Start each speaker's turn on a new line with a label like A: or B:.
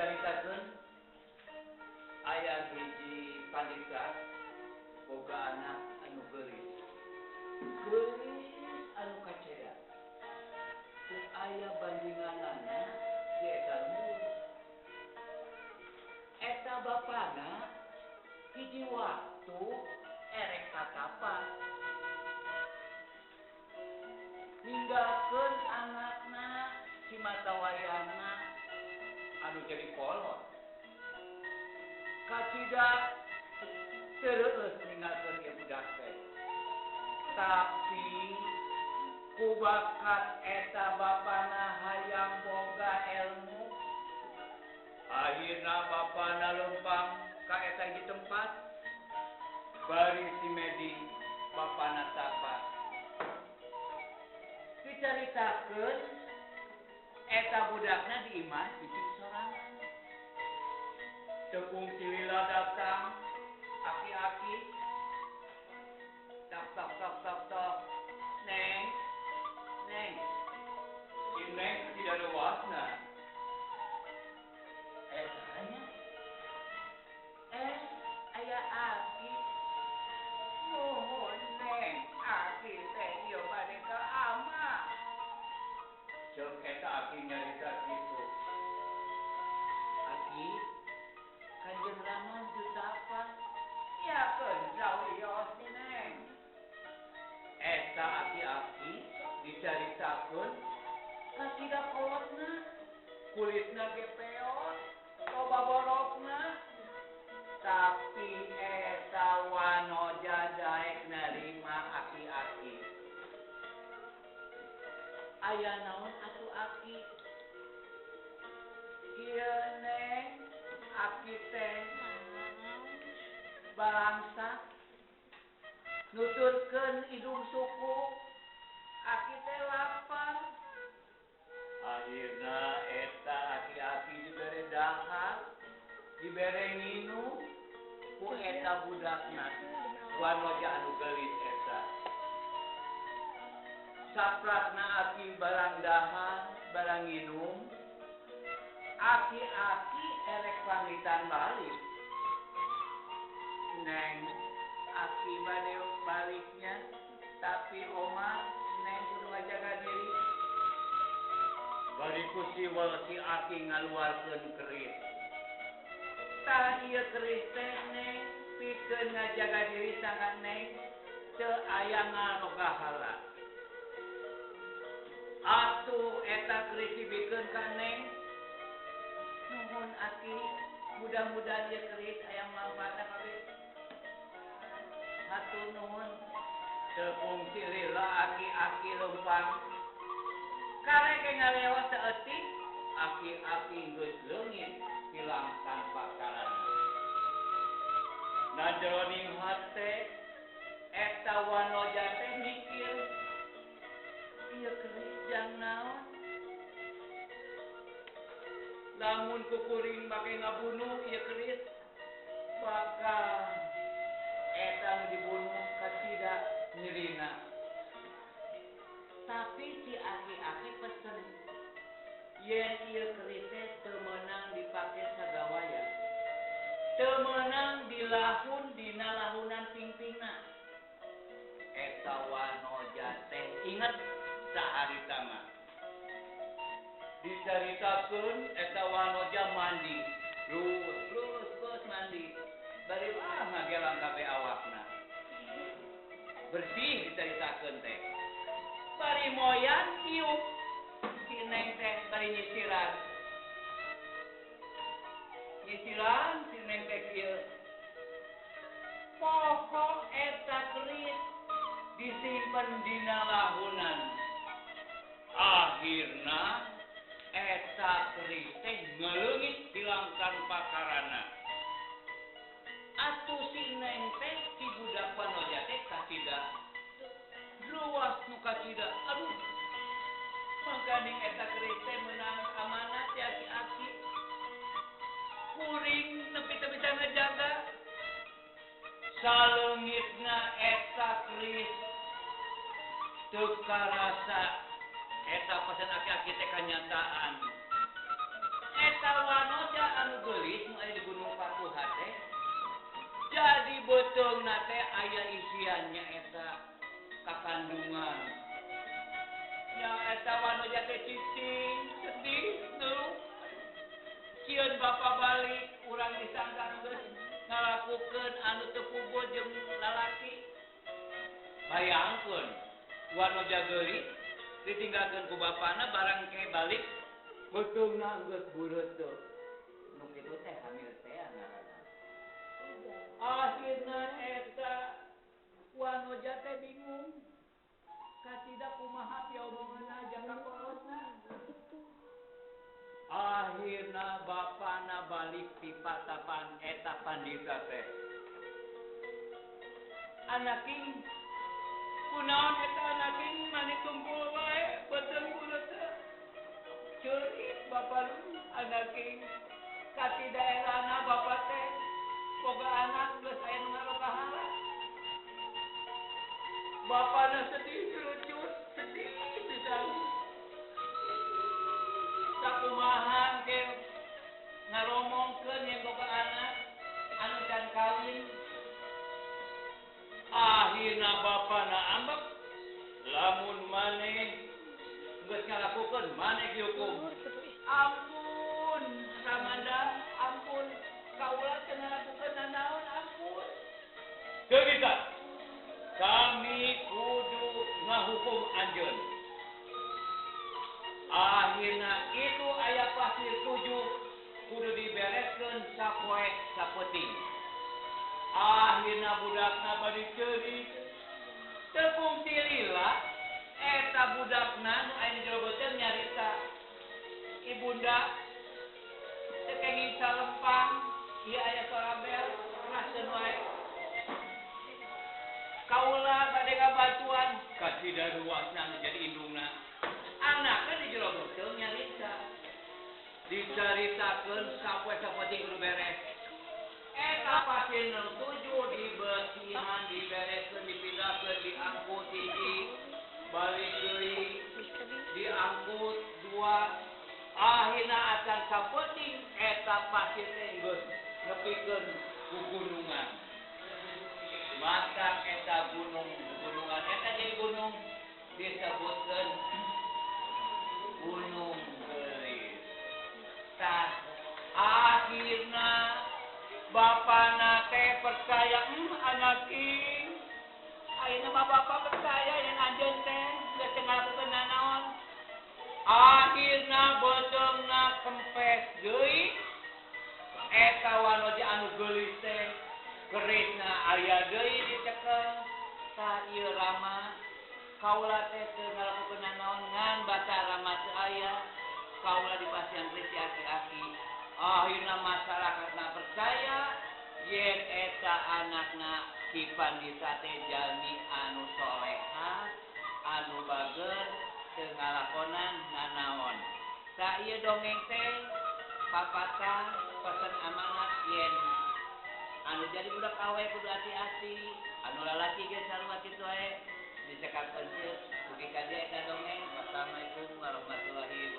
A: dicaritakeun aya hiji pandita boga anak anu geulis anu kacaya teu aya bandinganana di eta lembur. Eta bapana hiji waktu erek tatapan ninggalkeun anakna si mata wayangna anu jadi kolot kacidak terus ninggalkeun ieu budak teh. Tapi ku bakat eta bapana hayang boga ilmu, akhirna bapana lempang ka eta hiji tempat bari si Medi bapana sapa dicaritakeun eta budakna diimah bicik sorangan. Tepung Cilila datang aki-aki tak neng si neng tidak ada wasna tanya aya aki mohon neng aki teh ieu bade ka ama ceuk eta aki nyarita kitu. Aki Kanjeng Rama juta apa ya keunjau ios ni neng. Eta aki-aki dicaritakeun kacida kolotna kulitna ge peot loba borokna tapi eta wanoja daek narima aki-aki. Aya naon atuh aki? Ieu neng aki teh balangsa nuturkeun hidung suku aki teh lapar. Akhirna eta aki-aki dibere dahar dibere nginum ku eta budakna wanoja anu geulis eta. Sapratna aki barang dahar barang nginum aki-aki erek pamitan balik. Neng aki bade baliknya tapi oma neng kudu ngajaga diri. Bari ku siwel si aki ngaluarkeun keris. Tah ieu keris teh neng pikeun ngajaga diri sangat neng teu aya ngarogahala. Atuh eta keris dibikeun ka neng. Nuhun aki, mudah-mudahan ieu keris aya manfaatna kabeh. Hatur nuhun. Tepung Cilila aki-aki lempang karek ngalewas saeutik aki-aki geus leungit hilang tanpa karana. Najroning hate eta wanoja teh mikir ieu keris jang naon? Lamun kukuring make ngabunuh ieu keris bakal eta nu dibunuh kacida nyirina. Tapi si aki-aki pesen yen ieu keris teh teu meunang dipake sagawaya. Teu meunang dilahun dina lahunan pingpingna. Eta wanoja teh inget saharita mah. Dicaritakeun eta wanoja mandi. Lurus mandi. Bari ngagelang kabeh awakna. Bersih dicaritakeun teh. Bari moyan tiup si neng teh bari nyisiran si neng teh kieu pokok eta keris disimpen dina lahunan. Akhirna eta keris teh ngeleungit hilang tanpa karana. Atuh si neng teh si budak wanoja teh kacida luas nu kacida. Aduh mangkani eta keris teh meunang amanat ti aki-aki. Kuring nepi teu bisa ngajaga. Saleungitna eta keris teu karasa eta pesen aki-aki teh kanyataan. eta wanoja anu geulis nu aya di Gunung Patuha teh jadi beteungna teh aya isiannya eta kakandungan ya eta wanoja teh cicing sedih tuh cieun bapa balik urang disangkan geus ngalakukeun anu teu puguh jeung lalaki bayangkeun wanoja geulis ditinggalkeun ku bapana barang ke balik beteungna geus bureuteuh nu kitu teh hamil teh ngaranna akhirna eta wanoja teh bingung kasida kumaha piomongeunna jang kakolotna akhirna bapana balik ti patapan eta pandita teh anaking kunaon eta anaking mani tumpul wae beteung bureuteuh ceurik bapa anaking kati daerahna bapa teh boga anak geus aya nu ngarogahala bapana sedih kerucut sedih pisan sakumaha ke ngaromongkeun yang boga anak anu can kawin akhirna bapana ambek lamun maneh geus ngalakukeun maneh dihukum ampun Ramanda ampun kaula teu ngalakukeun nanaon ampun teu bisa kami kudu ngahukum anjeun akhirna itu aya pasir 7 kudu dibereskeun sapoe sapeuting akhirna budakna bari ceurik teu fungsi lila eta budakna nu aya di jero beuteung nyarita ibunda teu kenging salempang ieu aya suara bel raskeun wae kaula bade ngabantuan kasida ruasna nu jadi indungna anakna di jero beuteung nyarita dicaritakeun sapoe sapeuting kudu beres eta pasien 7 dibersihan dibereskeun dipindahkeun diangkut hiji balik deui diangkut 2 akhirna acan sapeuting eta pasien teh geus nepikeun ku gunungan maka eta gunungan eta jadi gunung disebutkeun Gunung Geulis tah akhirna bapana teh percaya anaking ayeuna mah bapa percaya yang anjeun teh geus teu ngalakukeun nanaon akhirna beteungna kempes deui eta wanoja anu geulis teh kerisna aya deui dicekel tah ieu Rama kaula teh teu ngalakukeun nanaon ngan basa Rama teu aya kaula dipasihan teh si aki-aki akhirna masyarakatna percaya yen eta anakna si pandita teh jalmi anu solehah anu bager teu ngalakonan nanaon sa ieu dongeng teh papatah pesen amanat yen anu jadi budak awe kudu hati-hati anu lalaki ge sarua kitu wae dicekalkeun teu mugi ka dia eta dongeng. Wassalamualaikum warahmatullahi